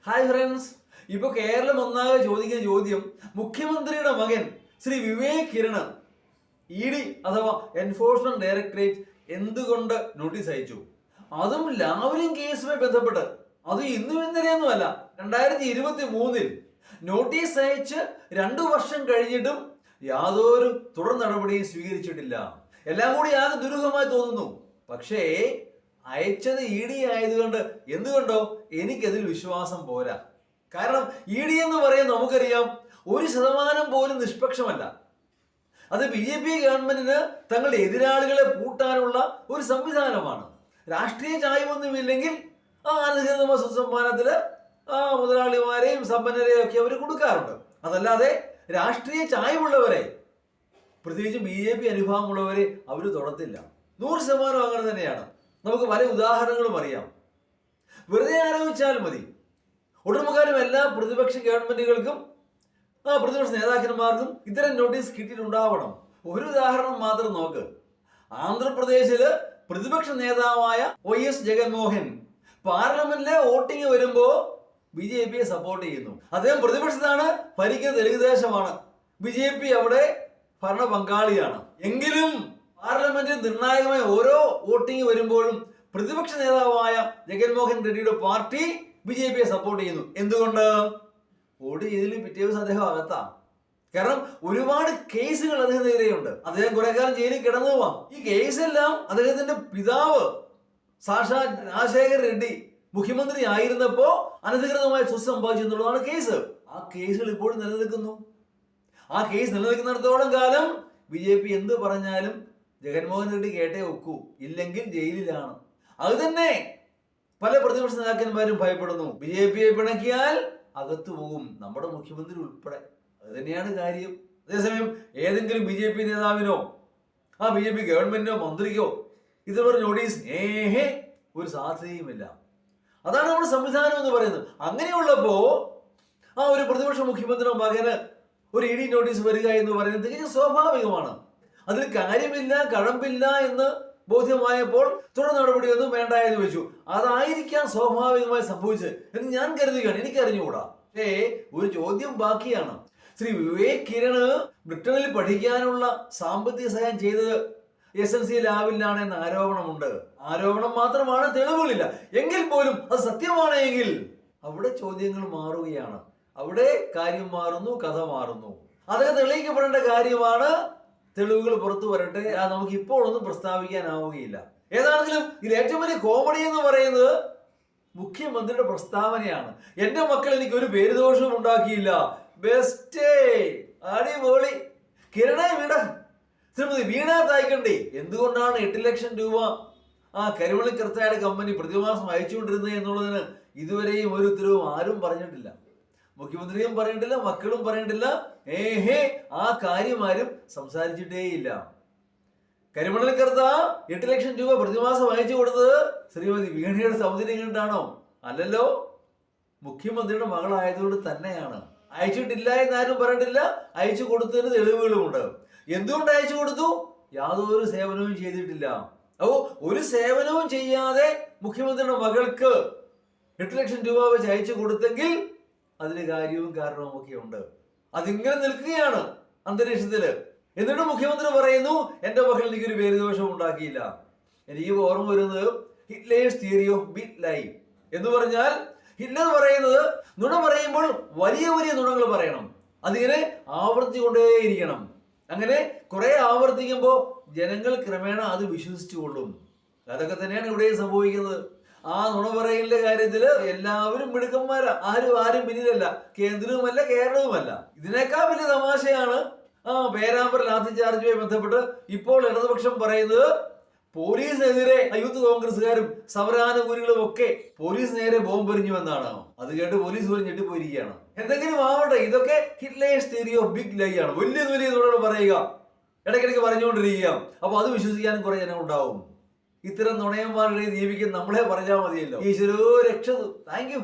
Hi friends. ഇപ്പൊ കേരളം ഒന്നാകെ ചോദിക്കുന്ന ചോദ്യം, മുഖ്യമന്ത്രിയുടെ മകൻ ശ്രീ വിവേക് കിരണ് ഇ ഡി അഥവാ എൻഫോഴ്സ്മെന്റ് ഡയറക്ടറേറ്റ് എന്തുകൊണ്ട് നോട്ടീസ് അയച്ചു? അതും ലാവ്ലിൻ കേസുമായി ബന്ധപ്പെട്ട്. അത് ഇന്നും ഇന്നലെയൊന്നുമല്ല, 2023 നോട്ടീസ് അയച്ച് 2 വർഷം കഴിഞ്ഞിട്ടും യാതൊരു തുടർ നടപടിയും സ്വീകരിച്ചിട്ടില്ല. എല്ലാം കൂടി ആകെ ദുരൂഹമായി തോന്നുന്നു. പക്ഷേ അയച്ചത് ഇ ഡി ആയതുകൊണ്ട് എന്തുകൊണ്ടോ എനിക്കതിൽ വിശ്വാസം പോരാ. കാരണം ഇ ഡി എന്ന് പറയാൻ നമുക്കറിയാം 1% പോലും നിഷ്പക്ഷമല്ല. അത് BJP ഗവൺമെന്റിന് തങ്ങളുടെ എതിരാളികളെ പൂട്ടാനുള്ള ഒരു സംവിധാനമാണ്. രാഷ്ട്രീയ ചായ്വൊന്നുമില്ലെങ്കിൽ അനധികൃതമായ സ്വസമ്മാനത്തില് മുതലാളിമാരെയും സമ്പന്നരെയും ഒക്കെ അവർ കൊടുക്കാറുണ്ട്. അതല്ലാതെ രാഷ്ട്രീയ ചായ്വുള്ളവരെ, പ്രത്യേകിച്ച് BJP അനുഭാവമുള്ളവരെ അവർ തൊടത്തില്ല. 100% അങ്ങനെ തന്നെയാണ്. നമുക്ക് പല ഉദാഹരണങ്ങളും അറിയാം. വെറുതെ ആലോചിച്ചാൽ മതി. ഒട്ടുമുക്കാലും എല്ലാ പ്രതിപക്ഷ ഗവൺമെന്റുകൾക്കും പ്രതിപക്ഷ നേതാക്കന്മാർക്കും ഇത്തരം നോട്ടീസ് കിട്ടിയിട്ടുണ്ടാവണം. ഒരു ഉദാഹരണം മാത്രം നോക്ക്. ആന്ധ്രാപ്രദേശില് പ്രതിപക്ഷ നേതാവായ YS ജഗൻമോഹൻ പാർലമെന്റിലെ വോട്ടിംഗ് വരുമ്പോ BJPയെ സപ്പോർട്ട് ചെയ്യുന്നു. അദ്ദേഹം പ്രതിപക്ഷത്താണ്, ഭരിക്കുന്ന തെലുങ്ക് ദേശമാണ്. BJP അവിടെ ഭരണ പങ്കാളിയാണ്. എങ്കിലും പാർലമെന്റിൽ നിർണായകമായ ഓരോ വോട്ടിംഗ് വരുമ്പോഴും പ്രതിപക്ഷ നേതാവായ ജഗൻമോഹൻ റെഡ്ഡിയുടെ പാർട്ടി BJPയെ സപ്പോർട്ട് ചെയ്യുന്നു. എന്തുകൊണ്ട്? വോട്ട് ചെയ്തതിൽ പിറ്റേ ദിവസം അദ്ദേഹം അകത്താം. കാരണം ഒരുപാട് കേസുകൾ അദ്ദേഹത്തിനെതിരെയുണ്ട്. അദ്ദേഹം കുറെ കാലം ജയിലിൽ കിടന്നു പോവാം. ഈ കേസെല്ലാം അദ്ദേഹത്തിന്റെ പിതാവ് സാക്ഷാൽ രാജശേഖർ റെഡ്ഡി മുഖ്യമന്ത്രി ആയിരുന്നപ്പോ അനധികൃതമായ സ്വത്ത് സമ്പാദിച്ചു എന്നുള്ളതാണ് കേസ്. ആ കേസുകൾ ഇപ്പോഴും നിലനിൽക്കുന്നു. ആ കേസ് നിലനിൽക്കുന്നിടത്തോളം കാലം BJP എന്ത് പറഞ്ഞാലും ജഗൻമോഹൻ റെഡ്ഡി കേട്ടേ ഒക്കൂ, ഇല്ലെങ്കിൽ ജയിലിലാണ്. അത് തന്നെ പല പ്രതിപക്ഷ നേതാക്കന്മാരും ഭയപ്പെടുന്നു. BJPയെ പിണക്കിയാൽ അകത്തു പോകും, നമ്മുടെ മുഖ്യമന്ത്രി ഉൾപ്പെടെ. അത് തന്നെയാണ് കാര്യം. അതേസമയം ഏതെങ്കിലും BJP നേതാവിനോ BJP ഗവൺമെന്റിനോ മന്ത്രിക്കോ ഇതുപോലെ നോട്ടീസ് ഒരു സാധ്യതയുമില്ല. അതാണ് നമ്മുടെ സംവിധാനം എന്ന് പറയുന്നത്. അങ്ങനെയുള്ളപ്പോ ഒരു പ്രതിപക്ഷ മുഖ്യമന്ത്രിയുടെ മകന് ഒരു ED നോട്ടീസ് വരിക എന്ന് പറയുന്നത് തികച്ചും സ്വാഭാവികമാണ്. അതിൽ കാര്യമില്ല, കഴമ്പില്ല എന്ന് ബോധ്യമായപ്പോൾ തുടർ നടപടിയൊന്നും വേണ്ട എന്ന് വെച്ചു. അതായിരിക്കാം സ്വാഭാവികമായി സംഭവിച്ചത് എന്ന് ഞാൻ കരുതുകയാണ്. എനിക്കറിഞ്ഞുകൂടാ. പക്ഷേ ഒരു ചോദ്യം ബാക്കിയാണ്. ശ്രീ വിവേക് കിരണ് ബ്രിട്ടനിൽ പഠിക്കാനുള്ള സാമ്പത്തിക സഹായം ചെയ്തത് SNC ലാബിലാണ് എന്ന ആരോപണമുണ്ട്. ആരോപണം മാത്രമാണ്, തെളിവുകളില്ല. എങ്കിൽ പോലും അത് സത്യമാണെങ്കിൽ അവിടെ ചോദ്യങ്ങൾ മാറുകയാണ്. അവിടെ കാര്യം മാറുന്നു, കഥ മാറുന്നു. അതൊക്കെ തെളിയിക്കപ്പെടേണ്ട കാര്യമാണ്. തെളിവുകൾ പുറത്തു വരട്ടെ. നമുക്ക് ഇപ്പോൾ ഒന്നും പ്രസ്താവിക്കാനാവുകയില്ല. ഏതാണെങ്കിലും ഇതിൽ ഏറ്റവും വലിയ കോമഡി എന്ന് പറയുന്നത് മുഖ്യമന്ത്രിയുടെ പ്രസ്താവനയാണ്. എന്റെ മക്കൾ എനിക്ക് ഒരു പേരുദോഷവും ഉണ്ടാക്കിയില്ല. ബെസ്റ്റേ, അടിപൊളി. കിരണേ വീണ ശ്രീമതി വീണ തായ്ക്കണ്ടി എന്തുകൊണ്ടാണ് 8 ലക്ഷം രൂപ കരിമണി കർത്തയുടെ കമ്പനി പ്രതിമാസം അയച്ചുകൊണ്ടിരുന്നത് എന്നുള്ളതിന് ഇതുവരെയും ഒരു ഉത്തരവും ആരും പറഞ്ഞിട്ടില്ല. മുഖ്യമന്ത്രിയും പറഞ്ഞിട്ടില്ല, മക്കളും പറഞ്ഞിട്ടില്ല. ആ കാര്യം ആരും സംസാരിച്ചിട്ടേയില്ല. കരിമണൽ കർത്ത 8 ലക്ഷം രൂപ പ്രതിമാസം അയച്ചു കൊടുത്തത് ശ്രീമതി വീണയുടെ സൗന്ദര്യം കണ്ടാണോ? അല്ലല്ലോ, മുഖ്യമന്ത്രിയുടെ മകളായതുകൊണ്ട് തന്നെയാണ്. അയച്ചിട്ടില്ല എന്നാരും പറഞ്ഞിട്ടില്ല. അയച്ചു കൊടുത്തതിന് തെളിവുകളുമുണ്ട്. എന്തുകൊണ്ട് അയച്ചു കൊടുത്തു? യാതൊരു സേവനവും ചെയ്തിട്ടില്ല. അപ്പോ ഒരു സേവനവും ചെയ്യാതെ മുഖ്യമന്ത്രിയുടെ മകൾക്ക് 8 ലക്ഷം രൂപ വെച്ച് അയച്ചു കൊടുത്തെങ്കിൽ അതിന് കാര്യവും കാരണവും ഒക്കെ ഉണ്ട്. അതിങ്ങനെ നിൽക്കുകയാണ് അന്തരീക്ഷത്തില്. എന്നിട്ട് മുഖ്യമന്ത്രി പറയുന്നു എന്റെ മകൾ എനിക്കൊരു പേരുദോഷം ഉണ്ടാക്കിയില്ല. എനിക്ക് ഓർമ്മ വരുന്നത് ഹിറ്റ്ലേഴ്സ് തിയറി ഓഫ് ബിഗ് ലൈ എന്ന് പറഞ്ഞാൽ, ഹിറ്റ്ലർ പറയുന്നത് നുണ പറയുമ്പോൾ വലിയ വലിയ നുണകൾ പറയണം, അതിങ്ങനെ ആവർത്തിക്കൊണ്ടേയിരിക്കണം. അങ്ങനെ കുറെ ആവർത്തിക്കുമ്പോൾ ജനങ്ങൾ ക്രമേണ അത് വിശ്വസിച്ചു കൊള്ളും. അതൊക്കെ തന്നെയാണ് ഇവിടെ സംഭവിക്കുന്നത്. നുണ പറയലിന്റെ കാര്യത്തില് എല്ലാവരും മിടുക്കന്മാരാ. ആരും പിന്നിലല്ല. കേന്ദ്രവുമല്ല, കേരളവുമല്ല. ഇതിനേക്കാൾ വലിയ തമാശയാണ് പേരാമ്പ്ര ലാത്തി ചാർജുമായി ബന്ധപ്പെട്ട് ഇപ്പോൾ ഇടതുപക്ഷം പറയുന്നത് പോലീസിനെതിരെ യൂത്ത് കോൺഗ്രസ്സുകാരും സമരാനുകൂലികളും ഒക്കെ പോലീസ് നേരെ ബോംബെറിഞ്ഞു എന്നാണ്. അത് കേട്ട് പോലീസ് പോലും ഞെട്ടിപ്പോയിരിക്കുകയാണ്. എന്തെങ്കിലും ആവട്ടെ, ഇതൊക്കെ ഹിറ്റ്ലേഴ്സ് തിയറി ഓഫ് ബിഗ് ലൈ ആണ്. വലിയ നുണയോട് പറയുക, ഇടയ്ക്കിടയ്ക്ക് പറഞ്ഞുകൊണ്ടിരിക്കുക. അപ്പൊ അത് വിശ്വസിക്കാനും കുറെ ജനം ഉണ്ടാവും. ഇത്തരം നുണയന്മാരുടെ നിയമിക്കാൻ നമ്മളെ പറഞ്ഞാൽ മതിയല്ലോ. ഈശ്വരോ രക്ഷതു. Thank U.